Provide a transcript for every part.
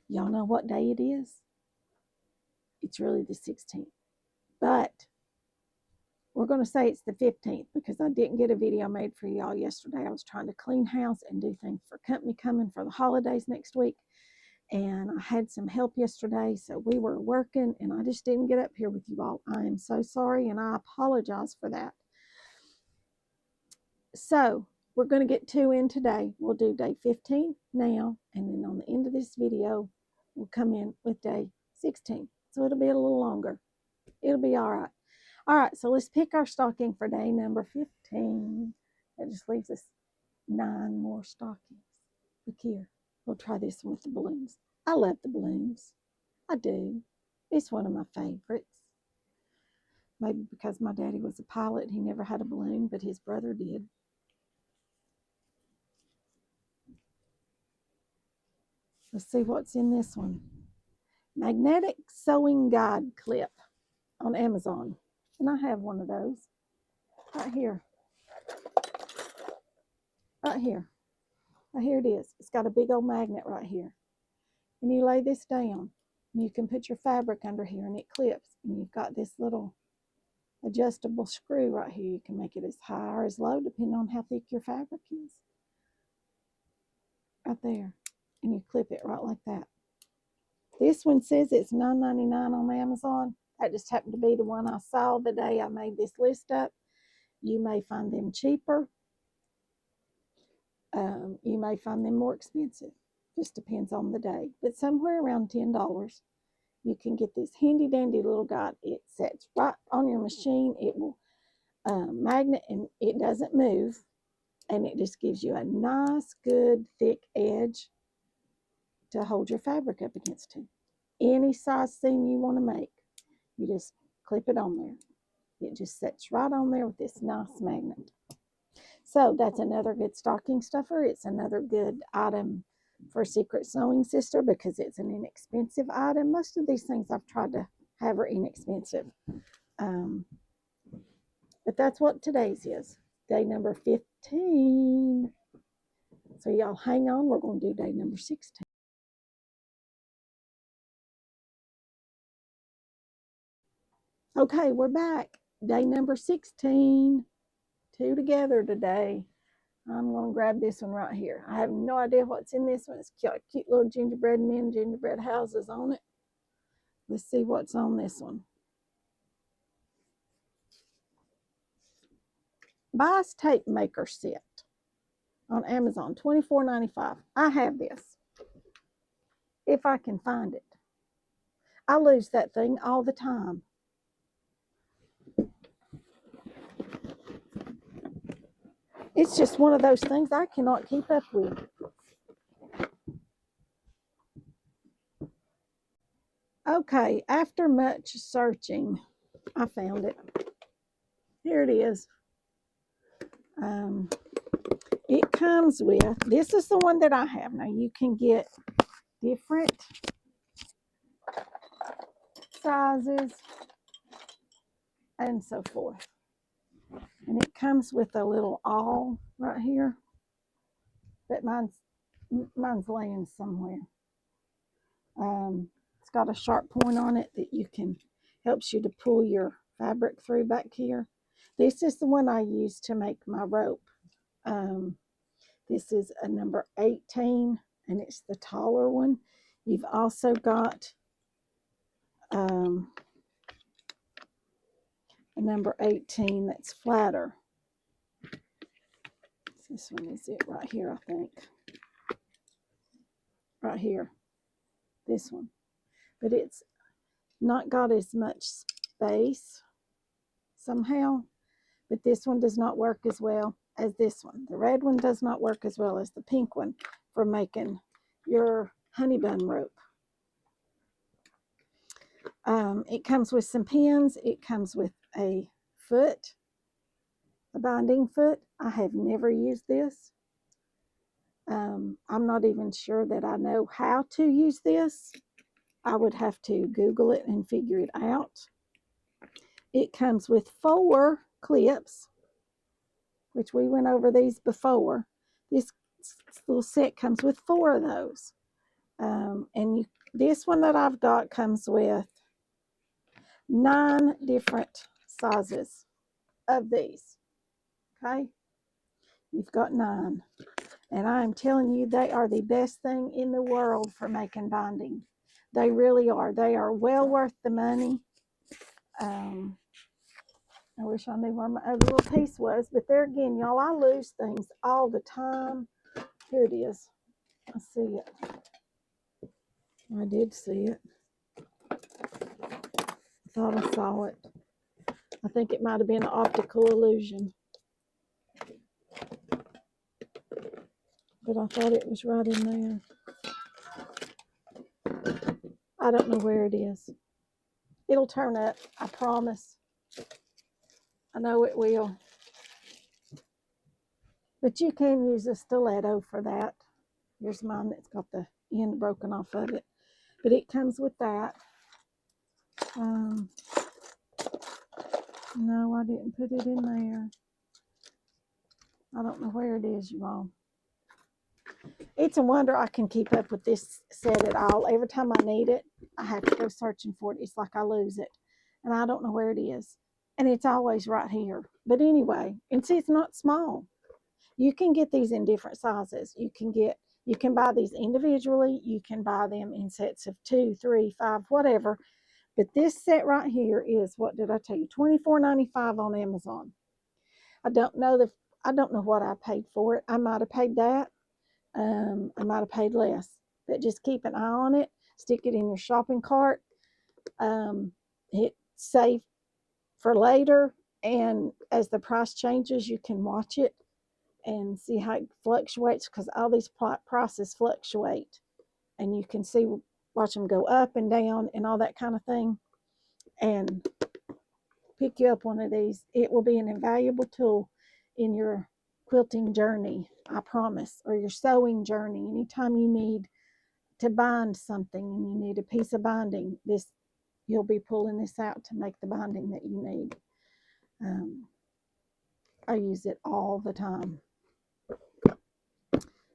Y'all know what day it is? It's really the 16th. But we're going to say it's the 15th because I didn't get a video made for y'all yesterday. I was trying to clean house and do things for company coming for the holidays next week. And I had some help yesterday, so we were working, and I just didn't get up here with you all. I am so sorry, and I apologize for that. So we're going to get 2 in today. We'll do day 15 now, and then on the end of this video, we'll come in with day 16. So it'll be a little longer. It'll be all right. All right, so let's pick our stocking for day number 15. That just leaves us 9 more stockings. Look here. We'll try this one with the balloons. I love the balloons. I do. It's one of my favorites. Maybe because my daddy was a pilot, he never had a balloon, but his brother did. Let's see what's in this one. Magnetic sewing guide clip on Amazon. And I have one of those right here. Right here. Right here it is. It's got a big old magnet right here. And you lay this down. And you can put your fabric under here and it clips. And you've got this little adjustable screw right here. You can make it as high or as low depending on how thick your fabric is. Right there. And you clip it right like that. This one says it's $9.99 on Amazon. That just happened to be the one I saw the day I made this list up. You may find them cheaper. You may find them more expensive. Just depends on the day. But somewhere around $10, you can get this handy dandy little guide. It sets right on your machine. It will magnet and it doesn't move. And it just gives you a nice, good, thick edge to hold your fabric up against to. Any size seam you want to make, you just clip it on there. It just sets right on there with this nice magnet. So that's another good stocking stuffer. It's another good item for Secret Sewing Sister because it's an inexpensive item. Most of these things I've tried to have are inexpensive. But that's what today's is. Day number 15. So y'all hang on. We're going to do day number 16. Okay, we're back. Day number 16. 2 together today. I'm going to grab this one right here. I have no idea what's in this one. It's got cute little gingerbread men, gingerbread houses on it. Let's see what's on this one. Bias tape maker set on Amazon, $24.95. I have this. If I can find it. I lose that thing all the time. It's just one of those things I cannot keep up with. Okay, after much searching, I found it. Here it is. It comes with, this is the one that I have. Now you can get different sizes and so forth. And it comes with a little awl right here. But mine's laying somewhere. It's got a sharp point on it that you can, helps you to pull your fabric through back here. This is the one I use to make my rope. This is a number 18 and it's the taller one. You've also got a number 18 that's flatter. This one is it right here, I think. Right here. This one. But it's not got as much space somehow. But this one does not work as well as this one. The red one does not work as well as the pink one for making your honey bun rope. It comes with some pins. It comes with a foot, a binding foot. I have never used this. I'm not even sure that I know how to use this. I would have to Google it and figure it out. It comes with 4 clips, which we went over these before. This little set comes with 4 of those. And This one that I've got comes with 9 different sizes of these. Okay, you've got 9. And I am telling you, they are the best thing in the world for making binding. They really are. They are well worth the money. I wish I knew where my other little piece was. But there again, y'all, I lose things all the time. Here it is. I see it. I did see it. I thought I saw it. I think it might have been an optical illusion. But I thought it was right in there. I don't know where it is. It'll turn up, I promise. I know it will. But you can use a stiletto for that. Here's mine that's got the end broken off of it. But it comes with that. No, I didn't put it in there. I don't know where it is, you all. It's a wonder I can keep up with this set at all. Every time I need it, I have to go searching for it. It's like I lose it. And I don't know where it is. And it's always right here. But anyway, and see, it's not small. You can get these in different sizes. You can buy these individually. You can buy them in sets of 2, 3, 5, whatever. But this set right here is, what did I tell you? $24.95 on Amazon. I don't know what I paid for it. I might have paid that. I might have paid less. But just keep an eye on it. Stick it in your shopping cart. Hit save for later. And as the price changes, you can watch it and see how it fluctuates, because all these prices fluctuate. And you can watch them go up and down and all that kind of thing. And pick you up one of these. It will be an invaluable tool in your quilting journey, I promise, or your sewing journey. Anytime you need to bind something and you need a piece of binding, you'll be pulling this out to make the binding that you need. I use it all the time.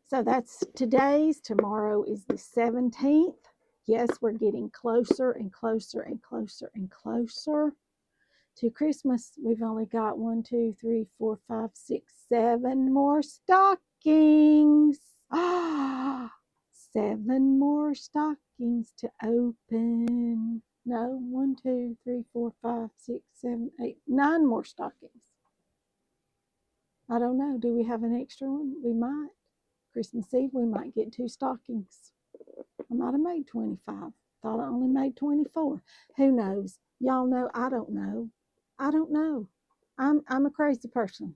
So that's today's. Tomorrow is the 17th. Yes, we're getting closer and closer and closer and closer to Christmas. We've only got 1, 2, 3, 4, 5, 6, 7 more stockings. 7 more stockings to open. No, 1, 2, 3, 4, 5, 6, 7, 8, 9 more stockings. I don't know. Do we have an extra one? We might. Christmas Eve, we might get 2 stockings. I might have made 25. Thought I only made 24. Who knows? Y'all know I don't know. I don't know. I'm a crazy person.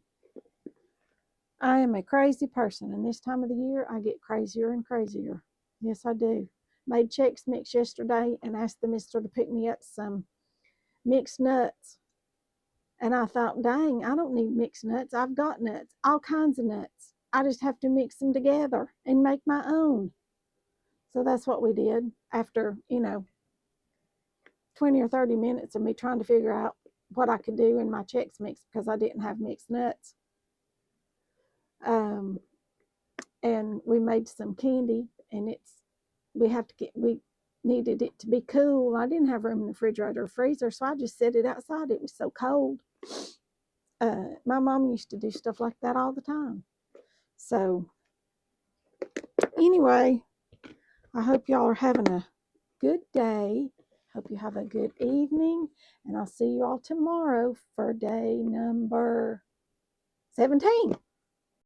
I am a crazy person, and this time of the year, I get crazier and crazier. Yes, I do. Made Chex Mix yesterday and asked the mister to pick me up some mixed nuts. And I thought, dang, I don't need mixed nuts. I've got nuts, all kinds of nuts. I just have to mix them together and make my own. So that's what we did after, 20 or 30 minutes of me trying to figure out what I could do in my Chex Mix because I didn't have mixed nuts. And we made some candy, and we needed it to be cool. I didn't have room in the refrigerator or freezer, so I just set it outside. It was so cold. My mom used to do stuff like that all the time. So anyway, I hope y'all are having a good day. Hope you have a good evening, and I'll see you all tomorrow for day number 17.